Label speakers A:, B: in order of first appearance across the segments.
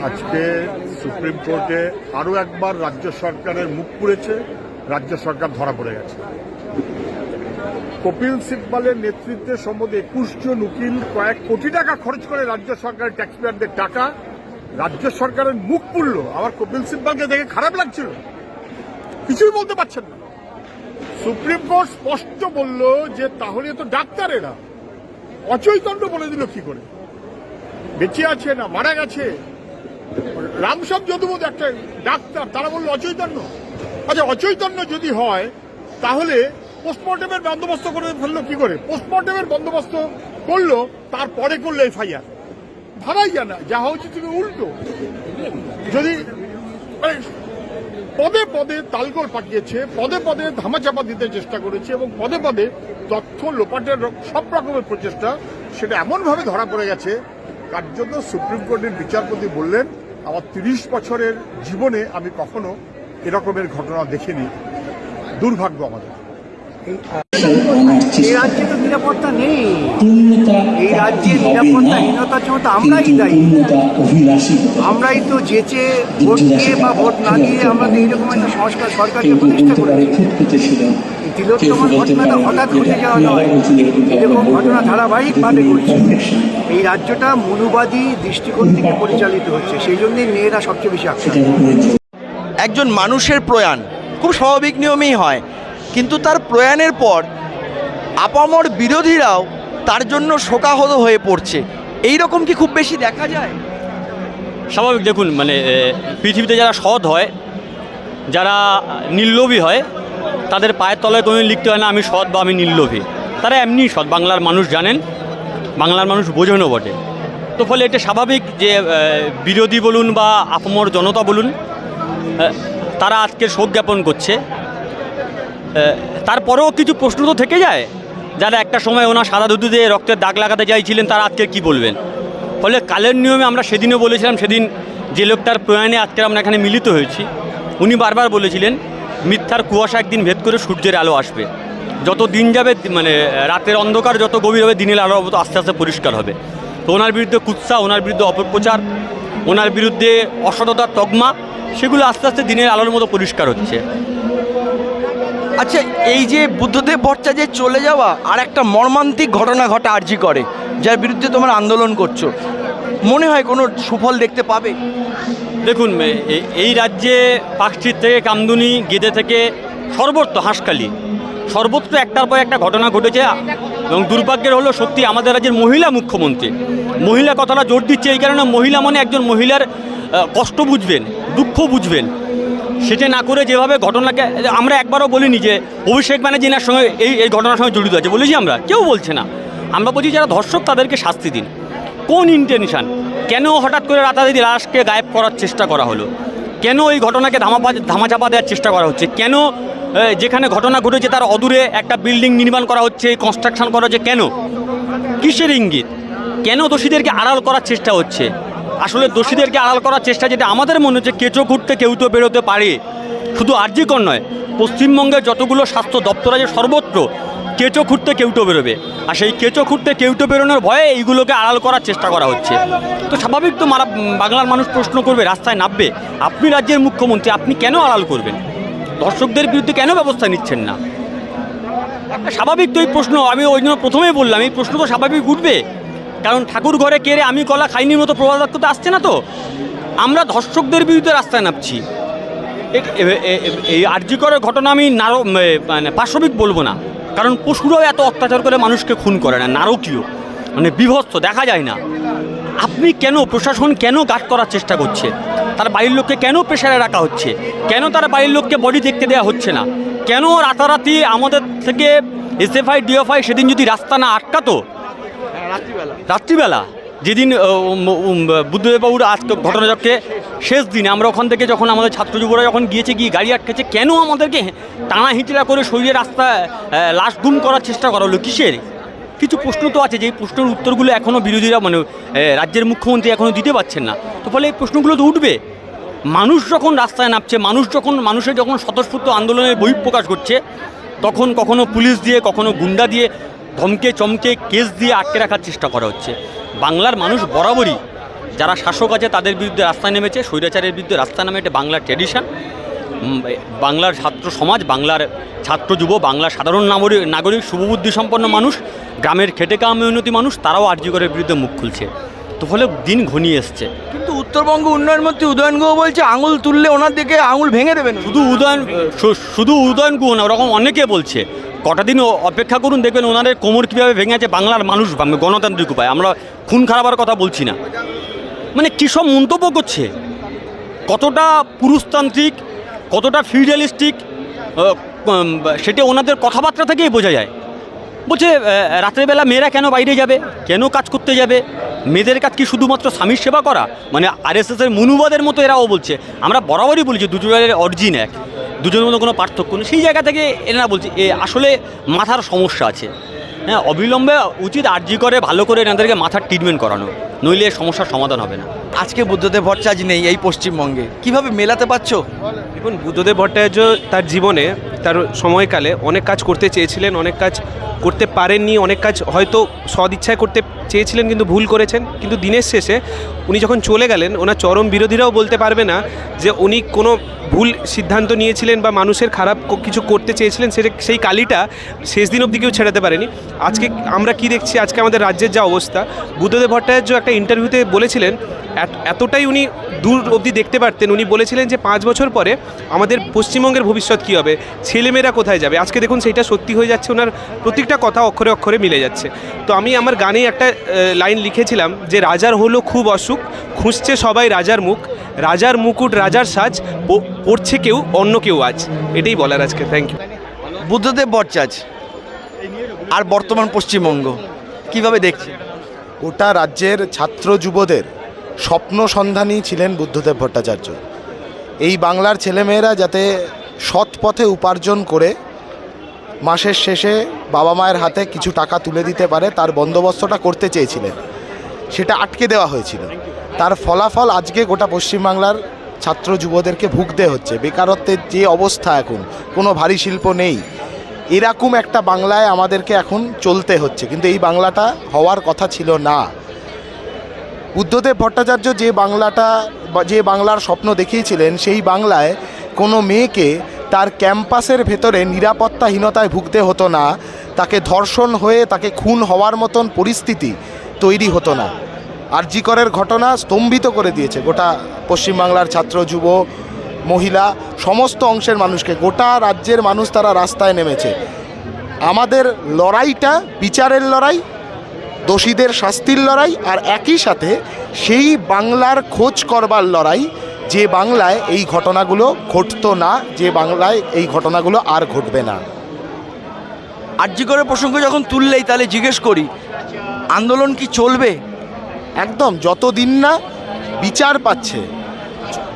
A: আজকে সুপ্রিম কোর্টে আরও একবার রাজ্য সরকারের মুখ পুড়েছে, রাজ্য সরকার ধরা পড়ে গেছে। কপিল সিব্বালের নেতৃত্বে সম্বন্ধে 21 জন উকিল কয়েক কোটি টাকা খরচ করে রাজ্য সরকারের ট্যাক্সপেয়ারদের টাকা, রাজ্য সরকারের মুখ পুড়ল। আবার কপিল সিব্বালকে দেখে খারাপ লাগছিল, কিছুই বলতে পারছেন না। সুপ্রিম কোর্ট স্পষ্ট বলল যে তাহলে তো ডাক্তারেরা অচৈতন্য বলে দিল কি করে, বেঁচে আছে না মারা গেছে। রামসব যদুবোধ একটা ডাক্তার, তারা বললো অচৈতন্য। আচ্ছা, অচৈতন্য যদি হয় তাহলে পোস্টমর্টমের বন্দোবস্ত করে ফেললো কি করে? পোস্টমর্টমের বন্দোবস্ত করলো, তারপরে করলো এফআইআর, ভাবাই যায় না। যা হচ্ছে তুমি উল্টো। যদি পদে পদে তালগোল পাঠিয়েছে, পদে পদে ধামাচাপা দিতে চেষ্টা করেছে এবং পদে পদে তথ্য লোপাটের সব রকমের প্রচেষ্টা, সেটা এমনভাবে ধরা পড়ে গেছে। তার জন্য সুপ্রিম কোর্টের বিচারপতি বললেন, আমার 30 বছরের জীবনে আমি কখনো এরকমের ঘটনা দেখিনি। দুর্ভাগ্য আমাদের।
B: এই রাজ্যে তো নিরাপত্তা নেই, এই রাজ্যে নিরাপত্তাহীনতার জন্য তো আমরাই দায়ী। আমরাই তো যেচে ভোট দিয়ে বা ভোট না দিয়ে আমরা তো এইরকম একটা সংস্কার সরকারকে প্রতিষ্ঠা করেছি। তিলোত্তমার ঘটনাটা হঠাৎ ঘটে যাওয়া নয়, এরকম ঘটনা ধারাবাহিকভাবে ঘটছে। এই রাজ্যটা মনুবাদী দৃষ্টিকোণ থেকে পরিচালিত হচ্ছে, সেই জন্যই মেয়েরা সবচেয়ে বেশি আক্রান্ত।
C: একজন মানুষের প্রয়াণ খুব স্বাভাবিক নিয়মেই হয়, কিন্তু তার প্রয়াণের পর আপামর বিরোধীরাও তার জন্য শোকাহত হয়ে পড়ছে। এই রকম কি খুব বেশি দেখা যায়?
D: স্বাভাবিক। দেখুন, মানে পৃথিবীতে যারা সৎ হয়, যারা নির্লোভী হয়, তাদের পায়ের তলায় কোনো লিখতে হয় না আমি সৎ বা আমি নির্লোভী। তারা এমনি সৎ, বাংলার মানুষ জানেন, বাংলার মানুষ বোঝেনও বটে। তো ফলে এটা স্বাভাবিক যে বিরোধী বলুন বা আপামর জনতা বলুন, তারা আজকে শোক জ্ঞাপন করছে। তারপরেও কিছু প্রশ্ন তো থেকে যায়, যারা একটা সময় ওনার সাদা ধুতি দিয়ে রক্তের দাগ লাগাতে চাইছিলেন, তারা আজকে কি বলবেন। ফলে কালের নিয়মে আমরা সেদিনও বলেছিলাম, সেদিন যে লোকটার প্রয়াণে আজকে আমরা এখানে মিলিত হয়েছি, উনি বারবার বলেছিলেন মিথ্যার কুয়াশা একদিন ভেদ করে সূর্যের আলো আসবে। যত দিন যাবে, মানে রাতের অন্ধকার যত গভীর হবে, দিনের আলো আস্তে আস্তে পরিষ্কার হবে। তো ওনার বিরুদ্ধে কুৎসা, ওনার বিরুদ্ধে অপপ্রচার, ওনার বিরুদ্ধে অসততার তকমা, সেগুলো আস্তে আস্তে দিনের আলোর মতো পরিষ্কার হচ্ছে।
C: আচ্ছা, এই যে বুদ্ধদেব ভট্টাচার্যের চলে যাওয়া আর একটা মর্মান্তিক ঘটনা ঘটা আরজি করে, যার বিরুদ্ধে তোমরা আন্দোলন করছো, মনে হয় কোনো সুফল দেখতে পাবে?
D: দেখুন, এই রাজ্যে পার্কস্ট্রিট থেকে কামদুনি, গেদে থেকে সর্বত্র হাঁসখালি, সর্বত্র একটার পর একটা ঘটনা ঘটেছে। এবং দুর্ভাগ্যের হলো সত্যি আমাদের রাজ্যের মহিলা মুখ্যমন্ত্রী মহিলা কথাটা জোর দিচ্ছে এই কারণে, মহিলা মানে একজন মহিলার কষ্ট বুঝবেন, দুঃখ বুঝবেন। সেটা না করে যেভাবে ঘটনাকে, আমরা একবারও বলিনি যে অভিষেক ব্যানার্জির সঙ্গে এই ঘটনার সঙ্গে জড়িত আছে, বলেছি আমরা? কেউ বলছে না। আমরা বলছি যারা ধর্ষক তাদেরকে শাস্তি দিন। কোন ইন্টেনশন? কেন হঠাৎ করে রাতারাতি লাশকে গায়েব করার চেষ্টা করা হলো? কেন এই ঘটনাকে ধামাচাপা দেওয়ার চেষ্টা করা হচ্ছে? কেন যেখানে ঘটনা ঘটেছে তার অদূরে একটা বিল্ডিং নির্মাণ করা হচ্ছে, কনস্ট্রাকশন করা হচ্ছে? কেন? কিসের ইঙ্গিত? কেন দোষীদেরকে আড়াল করার চেষ্টা হচ্ছে? আসলে দোষীদেরকে আড়াল করার চেষ্টা যেটা আমাদের মনে হচ্ছে, কেঁচো খুঁড়তে কেউ তো বেরোতে পারে। শুধু আরজিকর নয়, পশ্চিমবঙ্গের যতগুলো স্বাস্থ্য দপ্তর আছে সর্বত্র কেঁচো খুঁড়তে কেউটো বেরোবে। আর সেই কেঁচো খুঁড়তে কেউটো বেরোনোর ভয়ে এইগুলোকে আড়াল করার চেষ্টা করা হচ্ছে। তো স্বাভাবিক তো বাংলার মানুষ প্রশ্ন করবে, রাস্তায় নামবে। আপনি রাজ্যের মুখ্যমন্ত্রী, আপনি কেন আড়াল করবেন? দর্শকদের বিরুদ্ধে কেন ব্যবস্থা নিচ্ছেন না? স্বাভাবিক তো এই প্রশ্ন। আমি ওই জন্য প্রথমেই বললাম, এই প্রশ্ন তো স্বাভাবিক উঠবে। কারণ ঠাকুর ঘরে কেড়ে আমি কলা খাইনির মতো প্রবাদ তো আসছে না। তো আমরা ধর্ষকদের বিরুদ্ধে রাস্তায় নামছি। এই আরজিকরের ঘটনা আমি মানে পাশবিক বলবো না, কারণ পশুরাও এত অত্যাচার করে মানুষকে খুন করে না, নারকীয়, মানে বিভৎস, দেখা যায় না। আপনি কেন, প্রশাসন কেন গার্ড করার চেষ্টা করছে? তার বাড়ির লোককে কেন প্রেশারে রাখা হচ্ছে? কেন তার বাড়ির লোককে বডি দেখতে দেওয়া হচ্ছে না? কেন রাতারাতি আমাদের থেকে এসএফআই ডিএফআই সেদিন যদি রাস্তা না আটকাতো, রাত্রিবেলা যেদিন বুদ্ধদেববাবুর আজকে ঘটনাচক্রে শেষ দিনে আমরা ওখান থেকে যখন আমাদের ছাত্র যুবরা যখন গিয়ে গাড়ি আটকেছে, কেন আমাদেরকে টানা হিঁচড়া করে শরীরে রাস্তায় লাশ গুম করার চেষ্টা করা হলো? কিসের? কিছু প্রশ্ন তো আছে, যে প্রশ্নের উত্তরগুলো এখনও বিরোধীরা, মানে রাজ্যের মুখ্যমন্ত্রী এখনও দিতে পারছেন না। তো ফলে এই প্রশ্নগুলো তো উঠবে। মানুষ যখন রাস্তায় নামছে, মানুষের যখন স্বতঃস্ফূর্ত আন্দোলনের বহিঃপ্রকাশ ঘটছে, তখন কখনো পুলিশ দিয়ে, কখনো গুন্ডা দিয়ে, ধমকে চমকে কেস দিয়ে আটকে রাখার চেষ্টা করা হচ্ছে। বাংলার মানুষ বরাবরই যারা শাসক আছে তাদের বিরুদ্ধে রাস্তায় নেমেছে, স্বৈরাচারের বিরুদ্ধে রাস্তায় নামে, এটা বাংলার ট্র্যাডিশন। বাংলার ছাত্র সমাজ, বাংলার ছাত্র যুব, বাংলার সাধারণ নাগরিক শুভবুদ্ধি সম্পন্ন মানুষ, গ্রামের খেটে খাওয়া মেহনতি মানুষ, তারাও আরজি করের বিরুদ্ধে মুখ খুলছে। তো ফলে দিন ঘনিয়ে এসছে।
C: কিন্তু উত্তরবঙ্গ উন্নয়ন মন্ত্রী উদয়ন গুহ বলছে আঙুল তুললে ওনার দিকে আঙুল ভেঙে দেবেন।
D: শুধু উদয়ন গুহ না, ওরকম অনেকে বলছে। কটা দিন অপেক্ষা করুন, দেখবেন ওনাদের কোমর কীভাবে ভেঙেছে বাংলার মানুষ গণতান্ত্রিক উপায়। আমরা খুন খারাপের কথা বলছি না, মানে কী সব মন্তব্য করছে, কতটা পুরুষতান্ত্রিক, কতটা ফিউডালিস্টিক, সেটা ওনাদের কথাবার্তা থেকেই বোঝা যায়। বলছে রাত্রেবেলা মেয়েরা কেন বাইরে যাবে, কেন কাজ করতে যাবে, মেয়েদের কাজ কি শুধুমাত্র স্বামীর সেবা করা, মানে আরএসএসের মনুবাদের মতো এরাও বলছে। আমরা বরাবরই বলছি দুজনের অরিজিন এক, দুজনের মধ্যে কোনো পার্থক্য নেই। সেই জায়গা থেকে এনারা বলছে আসলে মাথার সমস্যা আছে। হ্যাঁ, অবিলম্বে উচিত আরজি করে ভালো করে এনাদেরকে মাথার ট্রিটমেন্ট করানো, নইলে এর সমস্যার সমাধান হবে না।
C: আজকে বুদ্ধদেব ভট্টাচার্য নেই এই পশ্চিমবঙ্গে, কিভাবে মেলাতে পারছো?
E: দেখুন, বুদ্ধদেব ভট্টাচার্য তার জীবনে, তার সময়কালে অনেক কাজ করতে চেয়েছিলেন, অনেক কাজ করতে পারেননি, অনেক কাজ হয়তো সদিচ্ছায় করতে চেয়েছিলেন কিন্তু ভুল করেছেন। কিন্তু দিনের শেষে উনি যখন চলে গেলেন, ওনার চরম বিরোধীরাও বলতে পারবে না যে উনি কোনো ভুল সিদ্ধান্ত নিয়েছিলেন বা মানুষের খারাপ কিছু করতে চেয়েছিলেন। সেই কালিটা শেষ দিন অবধি কেউ ছেড়াতে পারেনি। আজকে আমরা কি দেখছি, আজকে আমাদের রাজ্যের যা অবস্থা, বুদ্ধদেব ভট্টাচার্য একটা ইন্টারভিউতে বলেছিলেন, এতটাই উনি দূর অবধি দেখতে পারতেন। উনি বলেছিলেন যে 5 বছর পরে আমাদের পশ্চিমবঙ্গের ভবিষ্যৎ কী হবে, ছেলেমেয়েরা কোথায় যাবে। আজকে দেখুন সেইটা সত্যি হয়ে যাচ্ছে, ওনার প্রত্যেকটা কথা অক্ষরে অক্ষরে মিলে যাচ্ছে। তো আমি আমার গানে একটা লাইন লিখেছিলাম যে রাজার হলো খুব অসুখ, খুঁজছে সবাই রাজার মুখ, রাজার মুকুট রাজার সাজ, পড়ছে কেউ অন্য কেউ আজ। এটাই বলার আজকে। Thank you.
C: বুদ্ধদেব ভট্টাচার্য আর বর্তমান পশ্চিমবঙ্গ কিভাবে দেখছে?
F: গোটা রাজ্যের ছাত্র যুবদের স্বপ্ন সন্ধানী ছিলেন বুদ্ধদেব ভট্টাচার্য। এই বাংলার ছেলেমেয়েরা যাতে সৎ পথে উপার্জন করে মাসের শেষে বাবা মায়ের হাতে কিছু টাকা তুলে দিতে পারে, তার বন্দোবস্তটা করতে চেয়েছিলেন। সেটা আটকে দেওয়া হয়েছিল। তার ফলাফল আজকে গোটা পশ্চিমবাংলার ছাত্র যুবদেরকে ভুগতে হচ্ছে। বেকারত্বের যে অবস্থা, এখন কোনো ভারী শিল্প নেই, এরকম একটা বাংলায় আমাদেরকে এখন চলতে হচ্ছে। কিন্তু এই বাংলাটা হওয়ার কথা ছিল না। বুদ্ধদেব ভট্টাচার্য যে বাংলার স্বপ্ন দেখিয়েছিলেন, সেই বাংলায় কোনো মেয়েকে তার ক্যাম্পাসের ভেতরে নিরাপত্তাহীনতায় ভুগতে হতো না, তাকে ধর্ষণ হয়ে তাকে খুন হওয়ার মতন পরিস্থিতি তৈরি হতো না। আরজি করের ঘটনা স্তম্ভিত করে দিয়েছে গোটা পশ্চিমবাংলার ছাত্র যুব মহিলা সমস্ত অংশের মানুষকে। গোটা রাজ্যের মানুষ তারা রাস্তায় নেমেছে। আমাদের লড়াইটা বিচারের লড়াই, দোষীদের শাস্তির লড়াই, আর একই সাথে সেই বাংলার খোঁজ করবার লড়াই যে বাংলায় এই ঘটনাগুলো ঘটতো না, যে বাংলায় এই ঘটনাগুলো আর ঘটবে না।
C: আরজি করের প্রসঙ্গ যখন তুললেই তাহলে জিজ্ঞেস করি, আন্দোলন কি চলবে?
F: একদম, যতদিন না বিচার পাচ্ছে।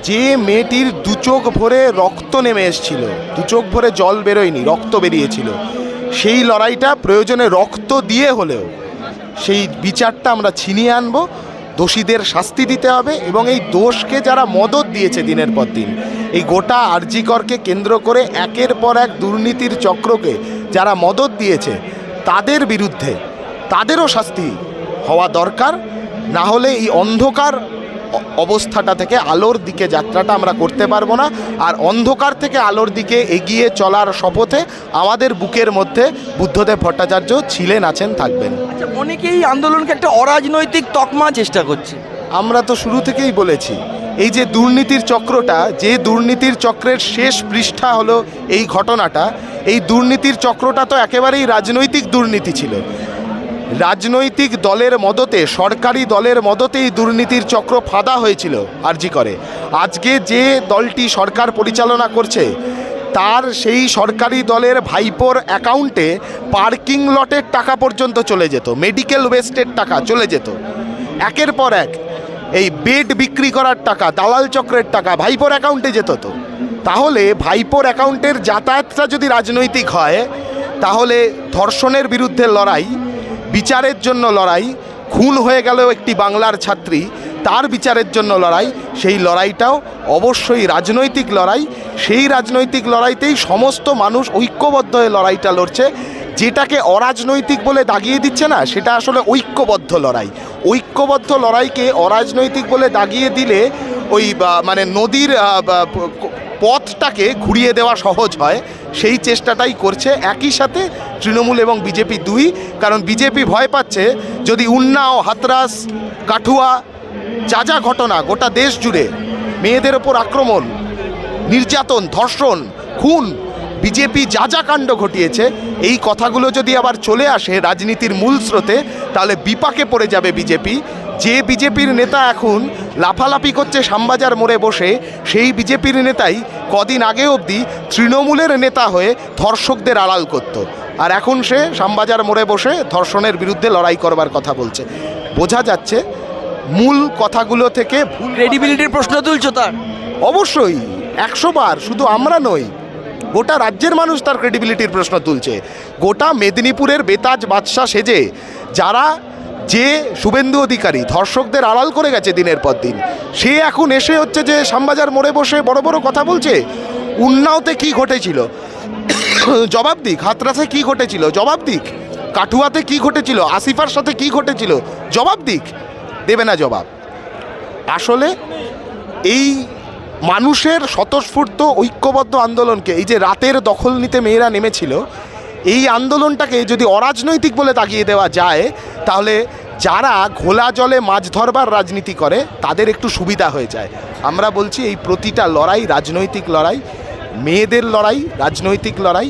F: যে মেয়েটির 2 চোখ ভরে রক্ত নেমে এসেছিল, 2 চোখ ভরে জল বেরোয়নি, রক্ত বেরিয়েছিল, সেই লড়াইটা প্রয়োজনে রক্ত দিয়ে হলেও সেই বিচারটা আমরা ছিনিয়ে আনবো। দোষীদের শাস্তি দিতে হবে এবং এই দোষকে যারা মদত দিয়েছে দিনের পর দিন, এই গোটা আরজি করকে কেন্দ্র করে একের পর এক দুর্নীতির চক্রকে যারা মদত দিয়েছে, তাদের বিরুদ্ধে তাদেরও শাস্তি হওয়া দরকার। না হলে এই অন্ধকার অবস্থাটা থেকে আলোর দিকে যাত্রাটা আমরা করতে পারবো না। আর অন্ধকার থেকে আলোর দিকে এগিয়ে চলার শপথে আমাদের বুকের মধ্যে বুদ্ধদেব ভট্টাচার্য ছিলেন, আছেন, থাকবেন।
C: আচ্ছা, অনেকেই আন্দোলনকে একটা অরাজনৈতিক তকমা চেষ্টা করছে।
F: আমরা তো শুরু থেকেই বলেছি, এই যে দুর্নীতির চক্রটা, যে দুর্নীতির চক্রের শেষ পৃষ্ঠা হলো এই ঘটনাটা, এই দুর্নীতির চক্রটা তো একেবারেই রাজনৈতিক দুর্নীতি ছিল। রাজনৈতিক দলের মদতে, সরকারি দলের মদতেই দুর্নীতির চক্র ফাঁদা হয়েছিল আরজি করে। আজকে যে দলটি সরকার পরিচালনা করছে, তার সেই সরকারি দলের ভাইপোর অ্যাকাউন্টে পার্কিং লটের টাকা পর্যন্ত চলে যেত, মেডিকেল ওয়েস্টের টাকা চলে যেত, একের পর এক এই বেড বিক্রি করার টাকা, দালাল চক্রের টাকা ভাইপোর অ্যাকাউন্টে যেত। তো তাহলে ভাইপোর অ্যাকাউন্টের যাতায়াতটা যদি রাজনৈতিক হয়, তাহলে ধর্ষণের বিরুদ্ধে লড়াই, বিচারের জন্য লড়াই, খুন হয়ে গেল একটি বাংলার ছাত্রী, তার বিচারের জন্য লড়াই, সেই লড়াইটাও অবশ্যই রাজনৈতিক লড়াই। সেই রাজনৈতিক লড়াইতেই সমস্ত মানুষ ঐক্যবদ্ধ হয়ে লড়াইটা লড়ছে। যেটাকে অরাজনৈতিক বলে দাগিয়ে দিচ্ছে না, সেটা আসলে ঐক্যবদ্ধ লড়াই। ঐক্যবদ্ধ লড়াইকে অরাজনৈতিক বলে দাগিয়ে দিলে ওই মানে নদীর পথটাকে ঘুরিয়ে দেওয়া সহজ হয়, সেই চেষ্টাটাই করছে। একই সাথে তৃণমূল এবং বিজেপি দুই, কারণ বিজেপি ভয় পাচ্ছে যদি উন্নাও, হাতরাস, কাঠুয়া যা যা ঘটনা গোটা দেশ জুড়ে মেয়েদের ওপর আক্রমণ, নির্যাতন, ধর্ষণ, খুন, বিজেপি যা যা কাণ্ড ঘটিয়েছে, এই কথাগুলো যদি আবার চলে আসে রাজনীতির মূল স্রোতে, তাহলে বিপাকে পড়ে যাবে বিজেপি। যে বিজেপির নেতা এখন লাফালাফি করছে শ্যামবাজার মোড়ে বসে, সেই বিজেপির নেতাই কদিন আগে অবধি তৃণমূলের নেতা হয়ে ধর্ষকদের আড়াল করত, আর এখন সে শ্যামবাজার মোড়ে বসে ধর্ষণের বিরুদ্ধে লড়াই করবার কথা বলছে। বোঝা যাচ্ছে মূল কথাগুলো থেকে
C: ক্রেডিবিলিটির প্রশ্ন তুলছো তার?
F: অবশ্যই 100 বার, শুধু আমরা নই, গোটা রাজ্যের মানুষ তার ক্রেডিবিলিটির প্রশ্ন তুলছে। গোটা মেদিনীপুরের বেতাজ বাদশা সেজে যারা, যে শুভেন্দু অধিকারী ধর্ষকদের আড়াল করে গেছে দিনের পর দিন, সে এখন এসে হচ্ছে যে শ্যামবাজার মোড়ে বসে বড় বড় কথা বলছে। উন্নাওতে কি ঘটেছিল জবাব দিক, হাতরাসে কি ঘটেছিল জবাব দিক, কাঠুয়াতে কি ঘটেছিল, আসিফার সাথে কি ঘটেছিল জবাব দিক, দেবে না জবাব। আসলে এই মানুষের স্বতঃস্ফূর্ত ঐক্যবদ্ধ আন্দোলনকে, এই যে রাতের দখল নিতে মেয়েরা নেমেছিল, এই আন্দোলনটাকে যদি অরাজনৈতিক বলে তাকিয়ে দেওয়া যায়, তাহলে যারা ঘোলা জলে মাছ ধরবার রাজনীতি করে তাদের একটু সুবিধা হয়ে যায়। আমরা বলছি এই প্রতিটা লড়াই রাজনৈতিক লড়াই, মেয়েদের লড়াই রাজনৈতিক লড়াই,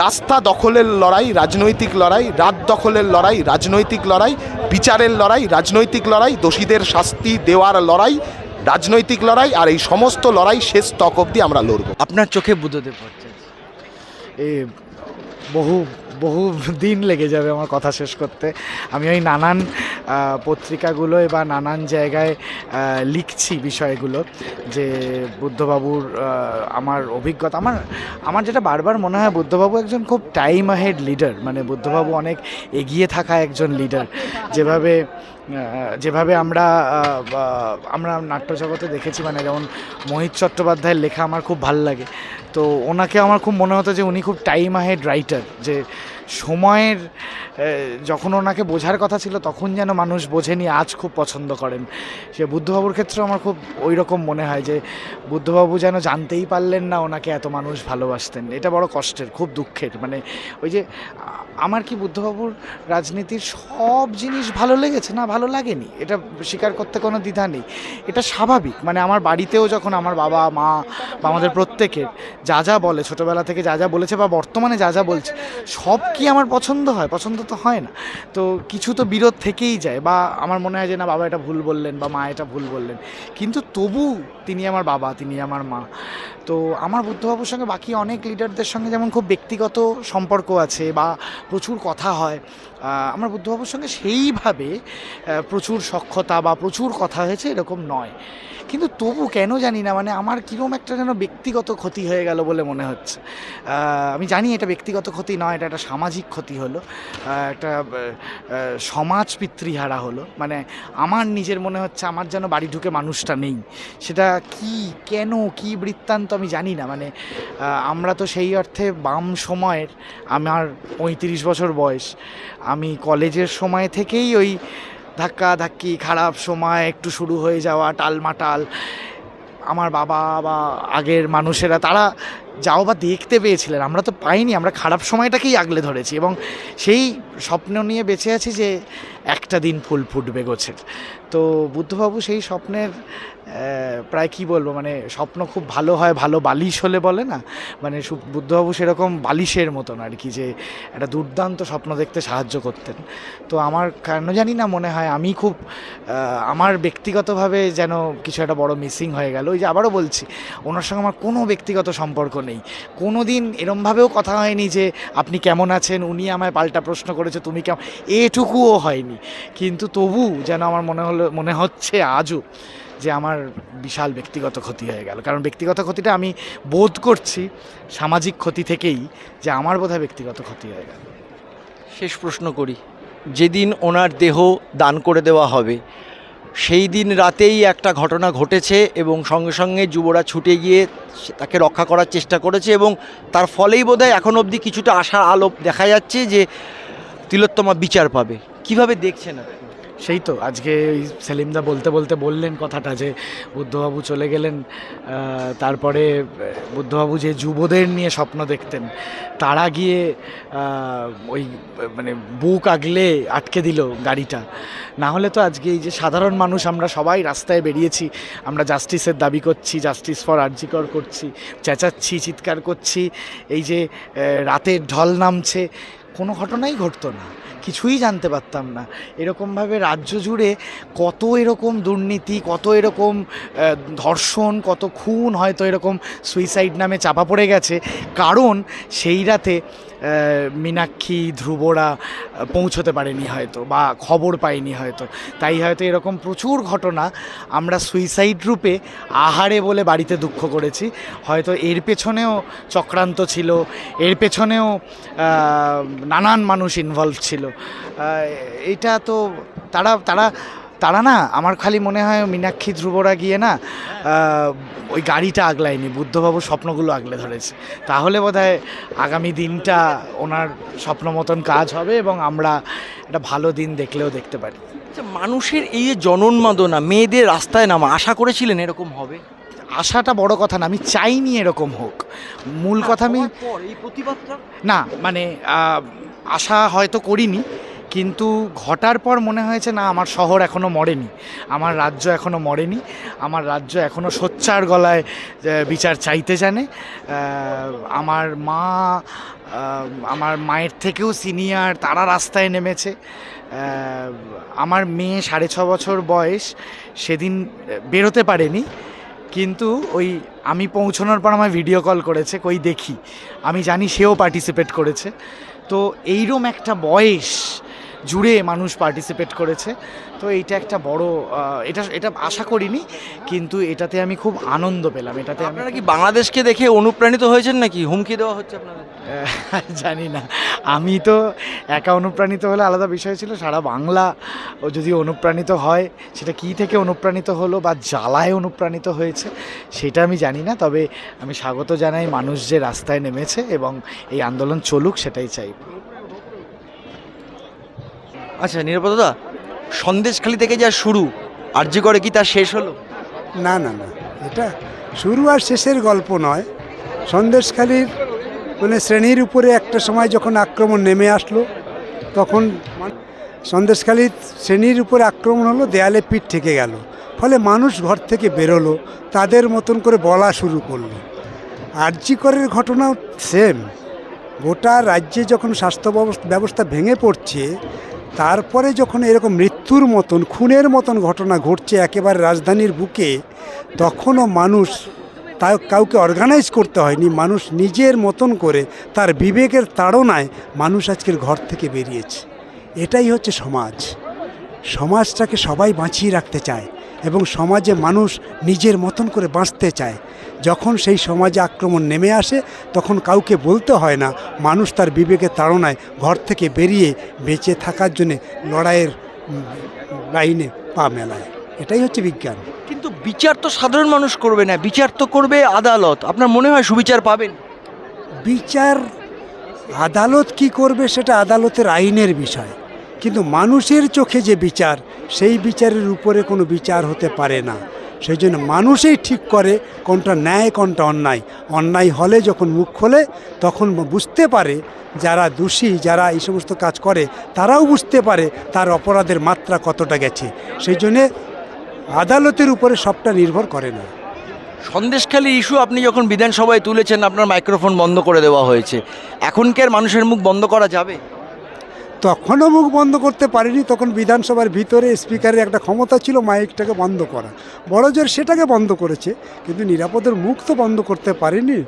F: রাস্তা দখলের লড়াই রাজনৈতিক লড়াই, রাত দখলের লড়াই রাজনৈতিক লড়াই, বিচারের লড়াই রাজনৈতিক লড়াই, দোষীদের শাস্তি দেওয়ার লড়াই রাজনৈতিক লড়াই, আর এই সমস্ত লড়াই শেষ তক অবধি আমরা লড়ব।
C: আপনার চোখে বুদ্ধদেব ভট্টাচার্য?
B: এই বহু বহু দিন লেগে যাবে আমার কথা শেষ করতে। আমি ওই নানান পত্রিকাগুলোয় বা নানান জায়গায় লিখছি বিষয়গুলো, যে বুদ্ধবাবুর আমার অভিজ্ঞতা, আমার যেটা বারবার মনে হয়, বুদ্ধবাবু একজন খুব টাইম আহেড লিডার, মানে বুদ্ধবাবু অনেক এগিয়ে থাকা একজন লিডার। যেভাবে আমরা নাট্যজগতে দেখেছি, মানে যেমন মোহিত চট্টোপাধ্যায়ের লেখা আমার খুব ভাল লাগে, তো ওনাকে আমার খুব মনে হতো যে উনি খুব টাইম আহেড রাইটার, যে সময়ের যখন ওনাকে বোঝার কথা ছিল তখন যেন মানুষ বোঝেনি, আজ খুব পছন্দ করেন। সে বুদ্ধবাবুর ক্ষেত্রে আমার খুব ওই রকম মনে হয় যে বুদ্ধবাবু যেন জানতেই পারলেন না ওনাকে এত মানুষ ভালোবাসতেন। এটা বড় কষ্টের, খুব দুঃখের। মানে ওই যে আমার কি বুদ্ধবাবুর রাজনীতির সব জিনিস ভালো লেগেছে না, ভালো লাগেনি, এটা স্বীকার করতে কোনো দ্বিধা নেই, এটা স্বাভাবিক। মানে আমার বাড়িতেও যখন আমার বাবা মা বা আমাদের প্রত্যেকের যা যা বলে, ছোটোবেলা থেকে যা যা বলেছে বা বর্তমানে যা যা বলছে, সব কি আমার পছন্দ হয়? পছন্দ তো হয় না, তো কিছু তো বিরোধ থেকেই যায়, বা আমার মনে হয় যে না বাবা এটা ভুল বললেন বা মা এটা ভুল বললেন, কিন্তু তবু তিনি আমার বাবা, তিনি আমার মা। তো আমার বুদ্ধবাবুর সঙ্গে বাকি অনেক লিডারদের সঙ্গে যেমন খুব ব্যক্তিগত সম্পর্ক আছে বা প্রচুর কথা হয়, আমার বুদ্ধবাবুর সঙ্গে সেইভাবে প্রচুর সখ্যতা বা প্রচুর কথা হয়েছে এরকম নয়। কিন্তু তবু কেন জানি না, মানে আমার কীরকম একটা যেন ব্যক্তিগত ক্ষতি হয়ে গেল বলে মনে হচ্ছে। আমি জানি এটা ব্যক্তিগত ক্ষতি নয়, এটা একটা সামাজিক ক্ষতি হলো, একটা সমাজ পিতৃহারা হলো। মানে আমার নিজের মনে হচ্ছে আমার যেন বাড়ি ঢুকে মানুষটা নেই। সেটা কি, কেন, কি বৃত্তান্ত আমি জানি না। মানে আমরা তো সেই অর্থে বাম সময়ের, আমার 35 বছর বয়স, আমি কলেজের সময় থেকেই ওই ধাক্কাধাক্কি, খারাপ সময় একটু শুরু হয়ে যাওয়া, টালমাটাল, আমার বাবা বা আগের মানুষেরা তারা যাও বা দেখতে পেয়েছিলেন, আমরা তো পাইনি, আমরা খারাপ সময়টাকেই আগলে ধরেছি এবং সেই স্বপ্ন নিয়ে বেঁচে আছি যে একটা দিন ফুল ফুটবে গোছের। তো বুদ্ধবাবু সেই স্বপ্নের প্রায় কি বলবো, মানে স্বপ্ন খুব ভালো হয়, ভালো বালিশ হলে বলে না, মানে বুদ্ধবাবু সেরকম বালিশের মতন আর কি, যে একটা দুর্দান্ত স্বপ্ন দেখতে সাহায্য করতেন। তো আমার কেন জানি না মনে হয় আমি খুব আমার ব্যক্তিগতভাবে যেন কিছু একটা বড় মিসিং হয়ে গেল। ওই যে আবারও বলছি, ওনার সঙ্গে আমার কোনো ব্যক্তিগত সম্পর্ক নেই, কোনো দিন এরমভাবেও কথা হয়নি যে আপনি কেমন আছেন, উনি আমায় পাল্টা প্রশ্ন করেছে তুমি কেমন, এটুকুও হয়নি। কিন্তু তবু যেন আমার মনে হচ্ছে আজও যে আমার বিশাল ব্যক্তিগত ক্ষতি হয়ে গেল, কারণ ব্যক্তিগত ক্ষতিটা আমি বোধ করছি সামাজিক ক্ষতি থেকেই, যে আমার বোধহয় ব্যক্তিগত ক্ষতি হয়ে গেল।
C: শেষ প্রশ্ন করি, যেদিন ওনার দেহ দান করে দেওয়া হবে সেই দিন রাতেই একটা ঘটনা ঘটেছে এবং সঙ্গে সঙ্গে যুবরা ছুটে গিয়ে তাকে রক্ষা করার চেষ্টা করেছে এবং তার ফলেই বোধহয় এখন অবধি কিছুটা আশার আলো দেখা যাচ্ছে যে তিলোত্তমা বিচার পাবে। কিভাবে দেখছেন আপনি?
B: সেই তো আজকে ওই সেলিমদা বলতে বলতে বললেন কথাটা যে বুদ্ধবাবু চলে গেলেন, তারপরে বুদ্ধবাবু যে যুবদের নিয়ে স্বপ্ন দেখতেন তারা গিয়ে ওই মানে বুক আগলে আটকে দিল গাড়িটা। না হলে তো আজকে এই যে সাধারণ মানুষ আমরা সবাই রাস্তায় বেরিয়েছি, আমরা জাস্টিসের দাবি করছি, জাস্টিস ফর আরজি কর করছি, চেঁচাচ্ছি, চিৎকার করছি, এই যে রাতের ঢল নামছে, কোনো ঘটনাই ঘটতো না, কিছুই জানতে পারতাম না। এরকমভাবে রাজ্য জুড়ে কত এরকম দুর্নীতি, কত এরকম ধর্ষণ, কত খুন হয়তো এরকম সুইসাইড নামে চাপা পড়ে গেছে, কারণ সেই রাতে মীনাক্ষী ধ্রুবরা পৌঁছতে পারেনি হয়তো, বা খবর পায়নি হয়তো, তাই হয়তো এরকম প্রচুর ঘটনা আমরা সুইসাইড রূপে আহারে বলে বাড়িতে দুঃখ করেছি। হয়তো এর পেছনেও চক্রান্ত ছিল, এর পেছনেও নানান মানুষ ইনভলভ ছিল। এটা তো তারা তারা তারা না, আমার খালি মনে হয় মীনাক্ষী ধ্রুবরা গিয়ে না ওই গাড়িটা আগলায়নি, বুদ্ধবাবুর স্বপ্নগুলো আগলে ধরেছে। তাহলে বোধহয় আগামী দিনটা ওনার স্বপ্ন মতন কাজ হবে এবং আমরা একটা ভালো দিন দেখলেও দেখতে পারি।
C: আচ্ছা, মানুষের এই যে জনন্মাদনা, মেয়েদের রাস্তায় নামা, আশা করেছিলেন এরকম হবে?
B: আশাটা বড় কথা না, আমি চাইনি এরকম হোক। মূল কথা আমি
C: এই প্রতিবাদটা
B: না, মানে আশা হয়তো করিনি, কিন্তু ঘটার পর মনে হয়েছে না, আমার শহর এখনও মরেনি, আমার রাজ্য এখনও মরেনি, আমার রাজ্য এখনও সোচ্চার গলায় বিচার চাইতে জানে। আমার মা, আমার মায়ের থেকেও সিনিয়র, তারা রাস্তায় নেমেছে। আমার মেয়ে 6.5 বছর বয়স, সেদিন বেরোতে পারেনি, কিন্তু ওই আমি পৌঁছানোর পর আমার ভিডিও কল করেছে, কই দেখি, আমি জানি সেও পার্টিসিপেট করেছে। তো এইরকম একটা বয়স জুড়ে মানুষ পার্টিসিপেট করেছে, তো এইটা একটা বড়, এটা আশা করিনি, কিন্তু এটাতে আমি খুব আনন্দ পেলাম। এটাতে
C: আপনারা কি বাংলাদেশকে দেখে অনুপ্রাণিত হয়েছেন নাকি হুমকি দেওয়া হচ্ছে আপনাদের?
B: জানি না, আমি তো একা অনুপ্রাণিত হলে আলাদা বিষয় ছিল, সারা বাংলা ও যদি অনুপ্রাণিত হয়, সেটা কী থেকে অনুপ্রাণিত হলো বা জ্বালায় অনুপ্রাণিত হয়েছে সেটা আমি জানি না। তবে আমি স্বাগত জানাই মানুষ যে রাস্তায় নেমেছে এবং এই আন্দোলন চলুক, সেটাই চাই।
C: আচ্ছা নিরাপদা, সন্দেশখালি থেকে যা শুরু, আরজি করে কি তার শেষ হলো?
G: না না না, এটা শুরু আর শেষের গল্প নয়। সন্দেশখালির মানে শ্রেণীর উপরে একটা সময় যখন আক্রমণ নেমে আসলো, তখন সন্দেশখালির শ্রেণীর উপরে আক্রমণ হলো, দেয়ালে পিঠ থেকে গেল, ফলে মানুষ ঘর থেকে বেরোলো, তাদের মতন করে বলা শুরু করলো। আরজি করের ঘটনাও সেম। গোটা রাজ্যে যখন স্বাস্থ্য ব্যবস্থা ভেঙে পড়ছে, তারপরে যখন এরকম মৃত্যুর মতন, খুনের মতন ঘটনা ঘটছে একেবারে রাজধানীর বুকে, তখনও মানুষ, তাও কাউকে অর্গানাইজ করতে হয়নি, মানুষ নিজের মতন করে তার বিবেকের তাড়নায় মানুষ আজকের ঘর থেকে বেরিয়েছে। এটাই হচ্ছে সমাজ। সমাজটাকে সবাই বাঁচিয়ে রাখতে চায় এবং সমাজে মানুষ নিজের মতন করে বাঁচতে চায়। যখন সেই সমাজে আক্রমণ নেমে আসে, তখন কাউকে বলতে হয় না, মানুষ তার বিবেকের তাড়নায় ঘর থেকে বেরিয়ে বেঁচে থাকার জন্যে লড়াইয়ের লাইনে পা মেলায়। এটাই হচ্ছে বিজ্ঞান।
C: কিন্তু বিচার তো সাধারণ মানুষ করবে না, বিচার তো করবে আদালত। আপনার মনে হয় সুবিচার পাবেন?
G: বিচার আদালত কি করবে সেটা আদালতের আইনের বিষয়, কিন্তু মানুষের চোখে যে বিচার, সেই বিচারের উপরে কোনো বিচার হতে পারে না। সেই জন্য মানুষই ঠিক করে কোনটা ন্যায় কোনটা অন্যায়। অন্যায় হলে যখন মুখ খোলে, তখন বুঝতে পারে যারা দোষী, যারা এই সমস্ত কাজ করে, তারাও বুঝতে পারে তার অপরাধের মাত্রা কতটা গেছে। সেই জন্যে আদালতের উপরে সবটা নির্ভর করে না।
C: সন্দেশখালি ইস্যু আপনি যখন বিধানসভায় তুলেছেন, আপনার মাইক্রোফোন বন্ধ করে দেওয়া হয়েছে, এখনকার মানুষের মুখ বন্ধ করা যাবে?
G: তখনও মুখ বন্ধ করতে পারিনি, তখন বিধানসভার ভিতরে স্পিকারের একটা ক্ষমতা ছিল মাইকটাকে বন্ধ করা, বড় জোর সেটাকে বন্ধ করেছে, কিন্তু নিরাপদের মুখ তো বন্ধ করতে পারেনি।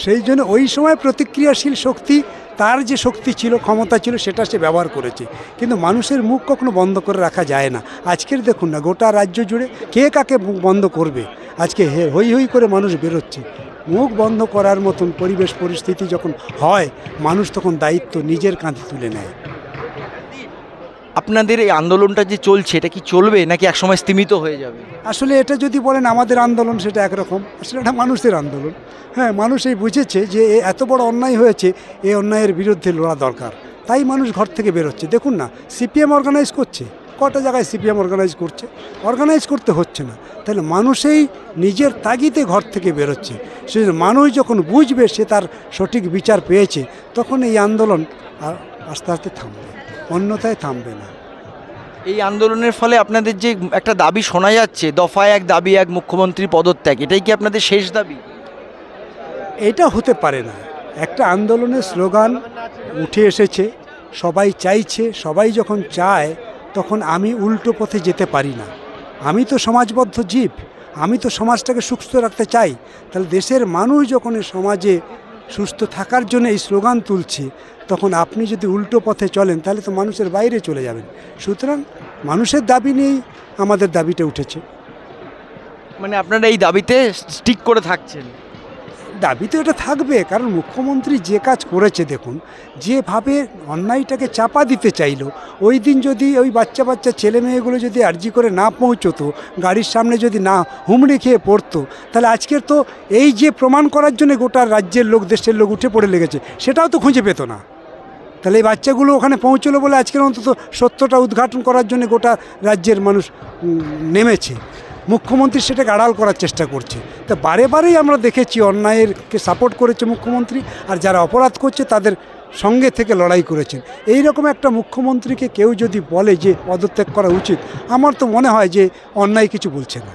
G: সেই জন্য ওই সময় প্রতিক্রিয়াশীল শক্তি, তার যে শক্তি ছিল, ক্ষমতা ছিল, সেটা সে ব্যবহার করেছে, কিন্তু মানুষের মুখ কখনো বন্ধ করে রাখা যায় না। আজকের দেখুন না, গোটা রাজ্য জুড়ে কে কাকে মুখ বন্ধ করবে? আজকে হই হই করে মানুষ বেরোচ্ছে। মুখ বন্ধ করার মতন পরিবেশ পরিস্থিতি যখন হয়, মানুষ তখন দায়িত্ব নিজের কাঁধে তুলে নেয়।
C: আপনাদের এই আন্দোলনটা যে চলছে, এটা কি চলবে নাকি একসময় স্তীমিত হয়ে যাবে?
G: আসলে এটা যদি বলেন আমাদের আন্দোলন, সেটা একরকম, আসলে এটা মানুষের আন্দোলন। হ্যাঁ, মানুষ এই বুঝেছে যে এত বড় অন্যায় হয়েছে, এই অন্যায়ের বিরুদ্ধে লড়া দরকার, তাই মানুষ ঘর থেকে বেরোচ্ছে। দেখুন না, সিপিএম অর্গানাইজ করছে, কটা জায়গায় সিপিএম অর্গানাইজ করতে হচ্ছে না। তাহলে মানুষই নিজের তাগিদে ঘর থেকে বেরোচ্ছে। সে মানুষ যখন বুঝবে সে তার সঠিক বিচার পেয়েছে, তখন এই আন্দোলন আর আস্তে আস্তে থামবে, অন্যথায় থামবে না।
C: এই আন্দোলনের ফলে আপনাদের যে একটা দাবি শোনা যাচ্ছে, দফায় 1 দাবি 1 মুখ্যমন্ত্রী পদত্যাগ, এটাই কি আপনাদের শেষ দাবি?
G: এটা হতে পারে না। একটা আন্দোলনের স্লোগান উঠে এসেছে, সবাই চাইছে, সবাই যখন চায় তখন আমি উল্টো পথে যেতে পারি না। আমি তো সমাজবদ্ধ জীব, আমি তো সমাজটাকে সুস্থ রাখতে চাই। তাহলে দেশের মানুষ যখন এই সমাজে সুস্থ থাকার জন্য এই স্লোগান তুলছে, তখন আপনি যদি উল্টো পথে চলেন তাহলে তো মানুষের বাইরে চলে যাবেন। সুতরাং মানুষের দাবি নিয়েই আমাদের দাবিটা উঠেছে।
C: মানে আপনারা এই দাবিতে স্টিক করে থাকছেন?
G: দাবি তো এটা থাকবে, কারণ মুখ্যমন্ত্রী যে কাজ করেছে, দেখুন যেভাবে অন্যায়টাকে চাপা দিতে চাইলো, ওই দিন যদি ওই বাচ্চা ছেলে মেয়েগুলো যদি আর্জি করে না পৌঁছতো, গাড়ির সামনে যদি না হুমড়ি খেয়ে পড়তো, তাহলে আজকের তো এই যে প্রমাণ করার জন্য গোটা রাজ্যের লোক, দেশের লোক উঠে পড়ে লেগেছে, সেটাও তো খুঁজে পেতো না। তাহলে এই বাচ্চাগুলো ওখানে পৌঁছলো বলে আজকের অন্তত সত্যটা উদ্ঘাটন করার জন্য গোটা রাজ্যের মানুষ নেমেছে। মুখ্যমন্ত্রী সেটাকে আড়াল করার চেষ্টা করছে। তা বারেই আমরা দেখেছি অন্যায়েরকে সাপোর্ট করেছে মুখ্যমন্ত্রী, আর যারা অপরাধ করছে তাদের সঙ্গে থেকে লড়াই করেছেন। এই রকম একটা মুখ্যমন্ত্রীকে কেউ যদি বলে যে পদত্যাগ করা উচিত, আমার তো মনে হয় যে অন্যায় কিছু বলছে না।